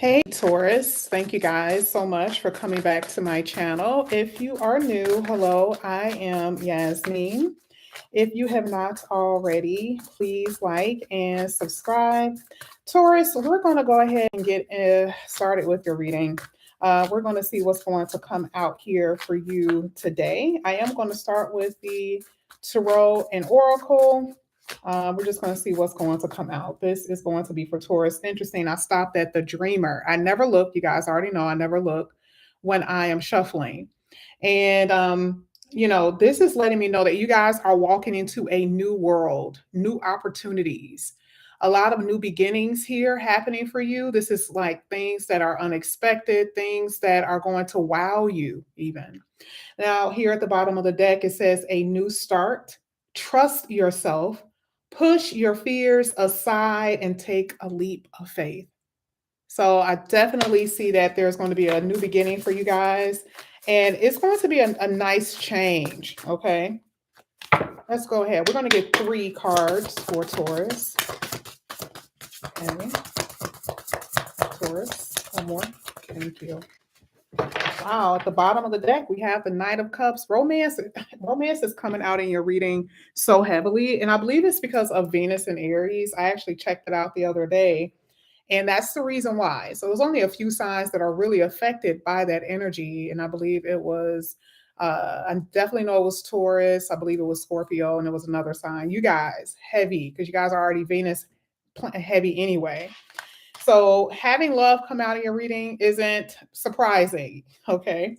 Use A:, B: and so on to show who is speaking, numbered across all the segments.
A: Hey, Taurus. Thank you guys so much for coming back to my channel. If you are new, hello, I am Yasmin. If you have not already, please like and subscribe. Taurus, we're going to go ahead and get started with your reading. We're going to see what's going to come out here for you today. I am going to start with the Tarot and Oracle. We're just going to see what's going to come out. This is going to be for Taurus. Interesting. I stopped at the Dreamer. I never look. You guys already know I never look when I am shuffling. And this is letting me know that you guys are walking into a new world, new opportunities, a lot of new beginnings here happening for you. This is like things that are unexpected, things that are going to wow you, even. Now, here at the bottom of the deck, it says a new start. Trust yourself, push your fears aside, and take a leap of faith. So I definitely see that there's going to be a new beginning for you guys, and it's going to be a nice change. Okay, let's go ahead. We're going to get 3 cards for Taurus. Okay, Taurus, one more. Thank you. Wow, at the bottom of the deck, we have the Knight of Cups. Romance is coming out in your reading so heavily, and I believe it's because of Venus and Aries. I actually checked it out the other day, and that's the reason why. So there's only a few signs that are really affected by that energy, and I believe it was, I definitely know it was Taurus. I believe it was Scorpio, and it was another sign. You guys, heavy, because you guys are already Venus heavy anyway. So having love come out of your reading isn't surprising. Okay.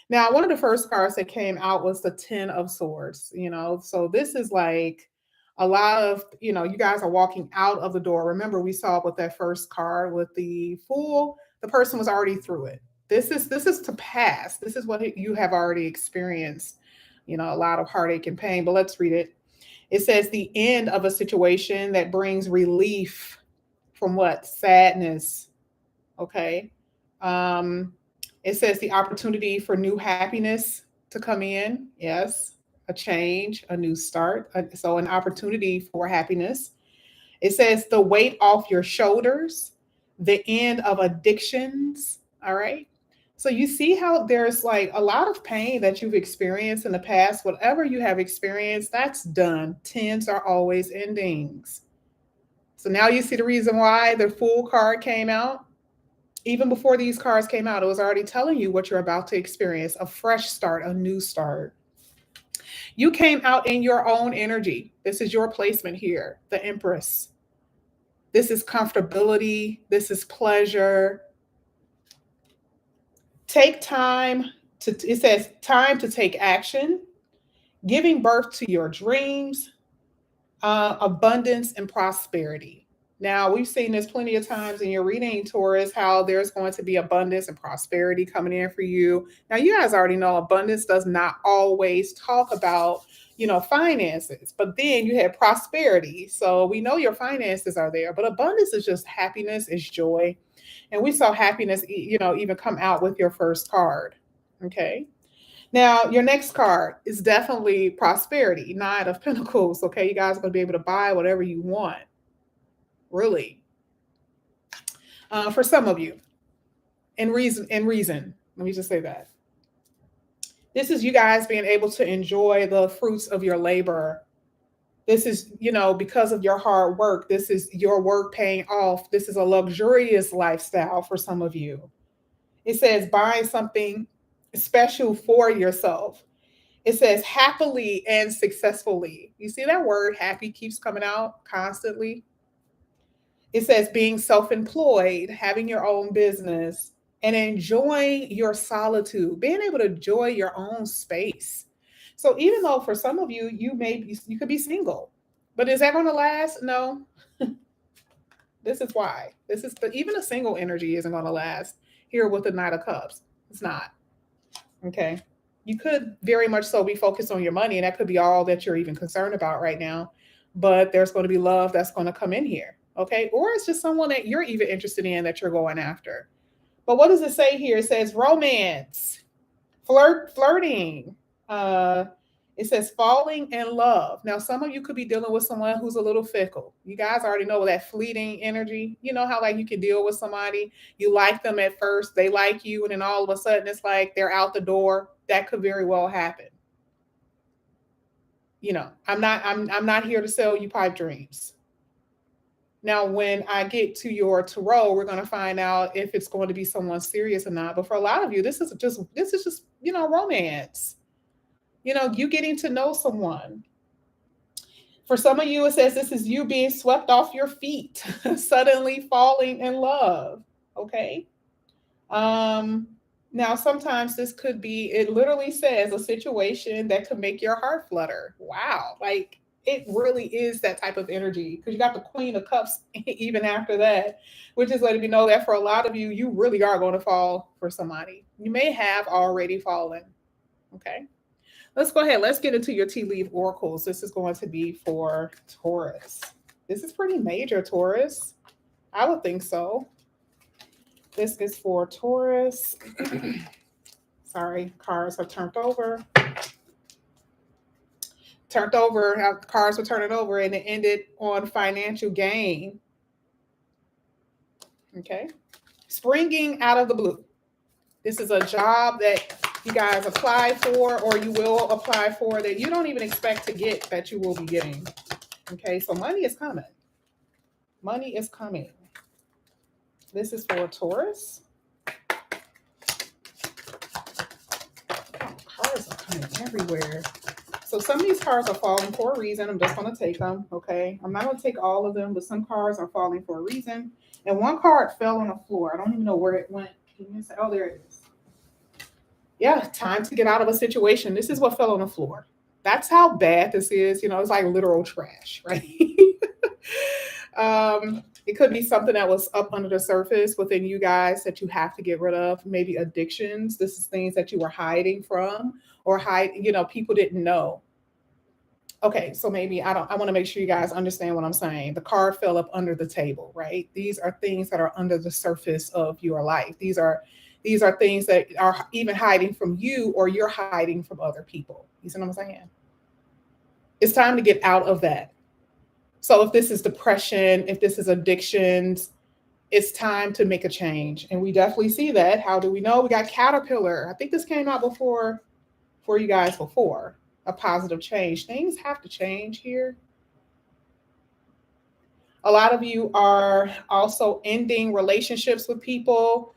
A: Now, one of the first cards that came out was the 10 of Swords, So this is like a lot of, you guys are walking out of the door. Remember, we saw with that first card with the Fool, the person was already through it. This is to pass. This is what you have already experienced, a lot of heartache and pain. But let's read it. It says the end of a situation that brings relief from what? Sadness. Okay. Um, it says the opportunity for new happiness to come in. Yes. A change, a new start. So, an opportunity for happiness. It says the weight off your shoulders, the end of addictions. All right. So, you see how there's like a lot of pain that you've experienced in the past. Whatever you have experienced, that's done. Tens are always endings. So now you see the reason why the Fool card came out. Even before these cards came out, it was already telling you what you're about to experience, a fresh start, a new start. You came out in your own energy. This is your placement here, the Empress. This is comfortability. This is pleasure. Take time it says time to take action, giving birth to your dreams, abundance and prosperity. Now, we've seen this plenty of times in your reading, Taurus, how there's going to be abundance and prosperity coming in for you. Now, you guys already know abundance does not always talk about, finances, but then you have prosperity. So we know your finances are there, but abundance is just happiness, is joy. And we saw happiness, even come out with your first card. Okay. Now, your next card is definitely prosperity, Nine of Pentacles. Okay, you guys are going to be able to buy whatever you want, really. For some of you, in reason. Let me just say that. This is you guys being able to enjoy the fruits of your labor. This is, because of your hard work. This is your work paying off. This is a luxurious lifestyle for some of you. It says buying something special for yourself. It says happily and successfully. You see that word happy keeps coming out constantly. It says being self-employed, having your own business, and enjoying your solitude, being able to enjoy your own space. So even though for some of you, you could be single, but is that going to last? No. This is why. Even a single energy isn't going to last here with the Knight of Cups. It's not. Okay. You could very much so be focused on your money, and that could be all that you're even concerned about right now. But there's going to be love that's going to come in here. Okay. Or it's just someone that you're even interested in that you're going after. But what does it say here? It says romance, flirting. It says falling in love. Now, some of you could be dealing with someone who's a little fickle. You guys already know that fleeting energy. You know how like you can deal with somebody, you like them at first, they like you, and then all of a sudden it's like they're out the door. That could very well happen. I'm not here to sell you pipe dreams. Now, when I get to your tarot, we're going to find out if it's going to be someone serious or not. But for a lot of you, this is just romance. You getting to know someone. For some of you, it says this is you being swept off your feet, suddenly falling in love. Okay. Um, Now sometimes this could be, it literally says a situation that could make your heart flutter. Wow. Like it really is that type of energy because you got the Queen of Cups even after that, which is letting me know that for a lot of you, you really are going to fall for somebody. You may have already fallen. Okay. Let's go ahead. Let's get into your tea leaf oracles. This is going to be for Taurus. This is pretty major, Taurus. I would think so. This is for Taurus. Sorry, cards are turned over. Cards were turning over, and it ended on financial gain. Okay. Springing out of the blue. This is a job that you guys apply for or you will apply for that you don't even expect to get that you will be getting. Okay, so money is coming. Money is coming. This is for Taurus. Cards are coming everywhere. So some of these cards are falling for a reason. I'm just going to take them, okay? I'm not going to take all of them, but some cards are falling for a reason. And one card fell on the floor. I don't even know where it went. Can you say, oh, there it is. Yeah, time to get out of a situation. This is what fell on the floor. That's how bad this is. It's like literal trash, right? It could be something that was up under the surface within you guys that you have to get rid of. Maybe addictions. This is things that you were hiding from or people didn't know. Okay, so maybe I want to make sure you guys understand what I'm saying. The card fell up under the table, right? These are things that are under the surface of your life. These are things that are even hiding from you or you're hiding from other people. You see what I'm saying? It's time to get out of that. So if this is depression, if this is addictions, it's time to make a change. And we definitely see that. How do we know? We got Caterpillar. I think this came out before for you guys before. A positive change. Things have to change here. A lot of you are also ending relationships with people.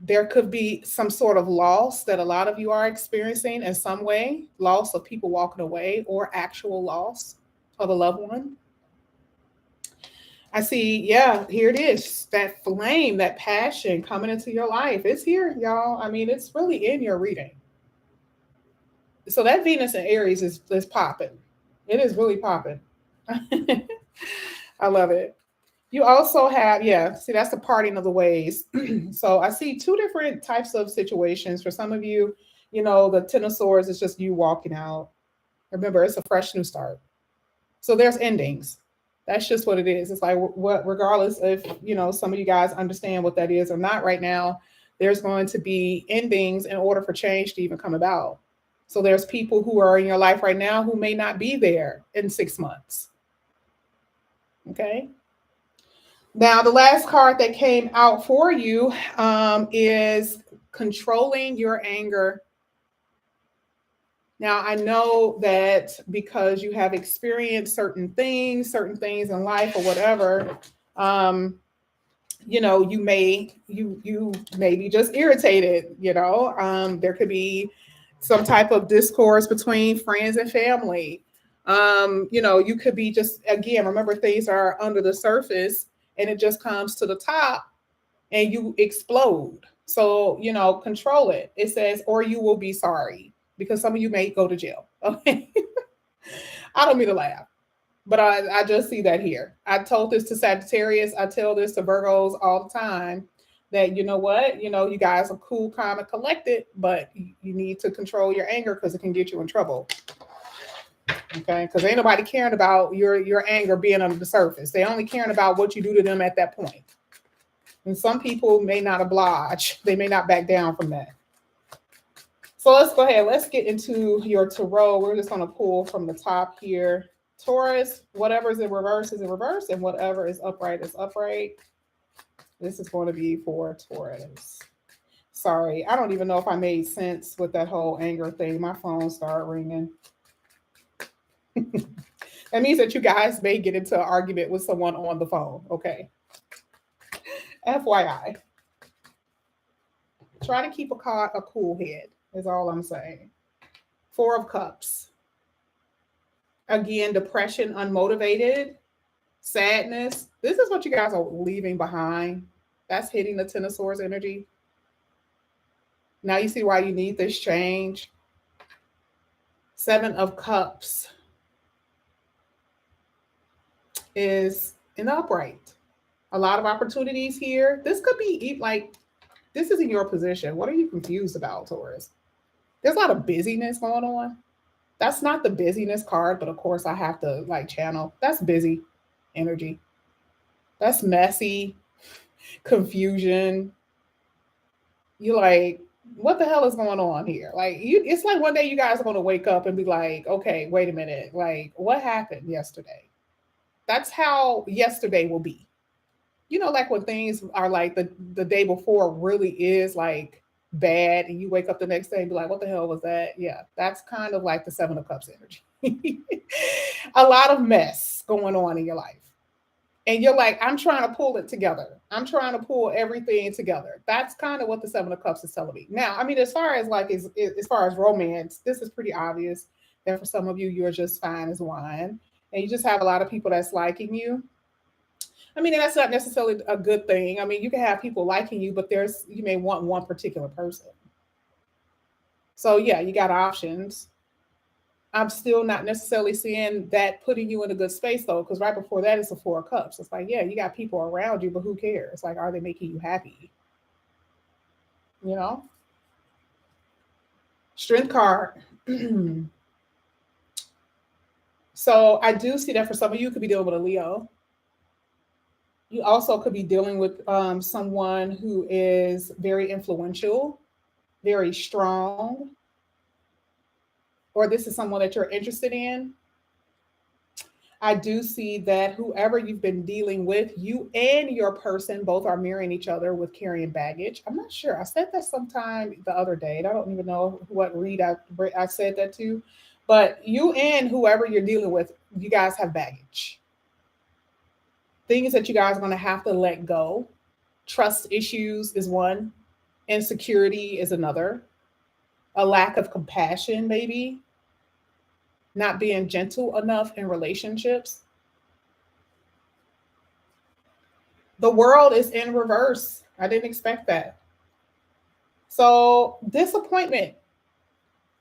A: There could be some sort of loss that a lot of you are experiencing in some way, loss of people walking away or actual loss of a loved one. I see, yeah, here it is. That flame, that passion coming into your life. It's here, y'all. I mean, it's really in your reading. So that Venus and Aries is popping. It is really popping. I love it. You also have, yeah, see, that's the parting of the ways. So I see two different types of situations. For some of you, the Ten of Swords is just you walking out. Remember, it's a fresh new start. So there's endings. That's just what it is. It's like what, regardless if, some of you guys understand what that is or not right now, there's going to be endings in order for change to even come about. So there's people who are in your life right now who may not be there in 6 months. Okay. Now, the last card that came out for you is controlling your anger. Now, I know that because you have experienced certain things in life or whatever, you may be just irritated, there could be some type of discourse between friends and family. You could be just, again, remember, things are under the surface and it just comes to the top and you explode. So, control it. It says, or you will be sorry, because some of you may go to jail. Okay. I don't mean to laugh, but I just see that here. I told this to Sagittarius. I tell this to Virgos all the time that, you know what, you guys are cool, calm, and collected, but you need to control your anger because it can get you in trouble. Okay, because ain't nobody caring about your anger being under the surface. They only caring about what you do to them at that point. And some people may not oblige. They may not back down from that. So let's go ahead. Let's get into your tarot. We're just going to pull from the top here. Taurus, whatever is in reverse, and whatever is upright is upright. This is going to be for Taurus. Sorry, I don't even know if I made sense with that whole anger thing. My phone started ringing. That means that you guys may get into an argument with someone on the phone. Okay. FYI. Try to keep a cool head, is all I'm saying. Four of Cups. Again, depression, unmotivated, sadness. This is what you guys are leaving behind. That's hitting the Ten of Swords energy. Now you see why you need this change. Seven of Cups is in the upright. A lot of opportunities here. This could be like, this is in your position. What are you confused about, Taurus? There's a lot of busyness going on. That's not the busyness card, but of course I have to like channel. That's busy energy. That's messy, confusion. You're like, what the hell is going on here? Like it's like one day you guys are going to wake up and be like, okay, wait a minute. Like what happened yesterday? That's how yesterday will be. You know, like when things are like the day before really is like bad and you wake up the next day and be like, what the hell was that? Yeah, that's kind of like the Seven of Cups energy. A lot of mess going on in your life. And you're like, I'm trying to pull it together. I'm trying to pull everything together. That's kind of what the Seven of Cups is telling me. Now, I mean, as far as romance, this is pretty obvious that for some of you, you're just fine as wine. And you just have a lot of people that's liking you. I mean, that's not necessarily a good thing. I mean, you can have people liking you, but you may want one particular person. So yeah, you got options. I'm still not necessarily seeing that putting you in a good space though, because right before that is the Four of Cups. It's like, yeah, you got people around you, but who cares? Like, are they making you happy? You know? Strength card. So I do see that for some of you, could be dealing with a Leo. You also could be dealing with someone who is very influential, very strong, or this is someone that you're interested in. I do see that whoever you've been dealing with, you and your person both are mirroring each other with carrying baggage. I'm not sure. I said that sometime the other day, and I don't even know what read I said that to. But you and whoever you're dealing with, you guys have baggage. Things that you guys are going to have to let go. Trust issues is one, insecurity is another, a lack of compassion, maybe, not being gentle enough in relationships. The world is in reverse. I didn't expect that. So, disappointment,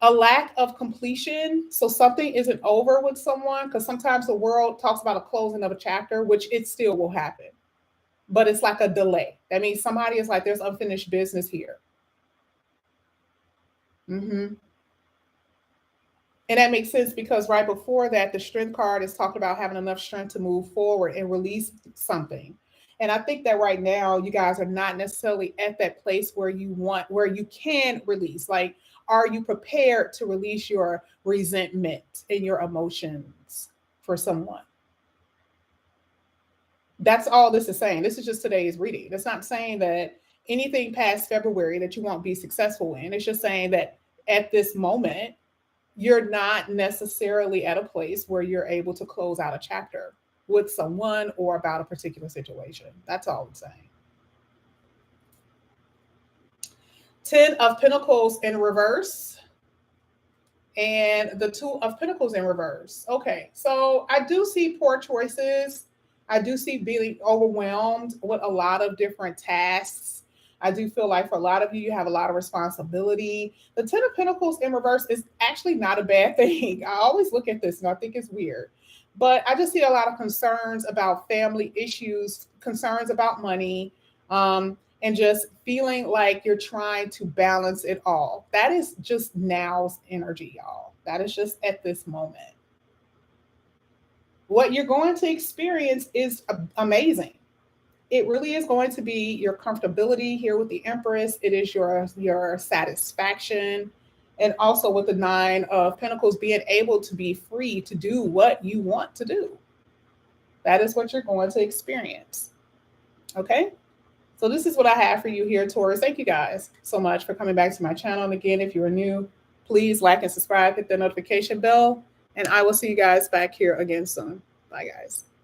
A: a lack of completion. So, something isn't over with someone because sometimes the world talks about a closing of a chapter, which it still will happen, but it's like a delay. That means somebody is like, there's unfinished business here. Mm-hmm. And that makes sense because right before that, the strength card is talking about having enough strength to move forward and release something. And I think that right now, you guys are not necessarily at that place where where you can release. Like, are you prepared to release your resentment and your emotions for someone? That's all this is saying. This is just today's reading. It's not saying that anything past February that you won't be successful in. It's just saying that at this moment, you're not necessarily at a place where you're able to close out a chapter with someone or about a particular situation. That's all I'm saying. 10 of Pentacles in reverse and the Two of Pentacles in reverse. Okay, so I do see poor choices. I do see being overwhelmed with a lot of different tasks. I do feel like for a lot of you, you have a lot of responsibility. The Ten of Pentacles in reverse is actually not a bad thing. I always look at this and I think it's weird. But I just see a lot of concerns about family issues, concerns about money, and just feeling like you're trying to balance it all. That is just now's energy, y'all. That is just at this moment. What you're going to experience is amazing. It really is going to be your comfortability here with the Empress. It is your satisfaction. And also with the Nine of Pentacles, being able to be free to do what you want to do. That is what you're going to experience. Okay? So this is what I have for you here, Taurus. Thank you guys so much for coming back to my channel. And again, if you are new, please like and subscribe, hit the notification bell, and I will see you guys back here again soon. Bye, guys.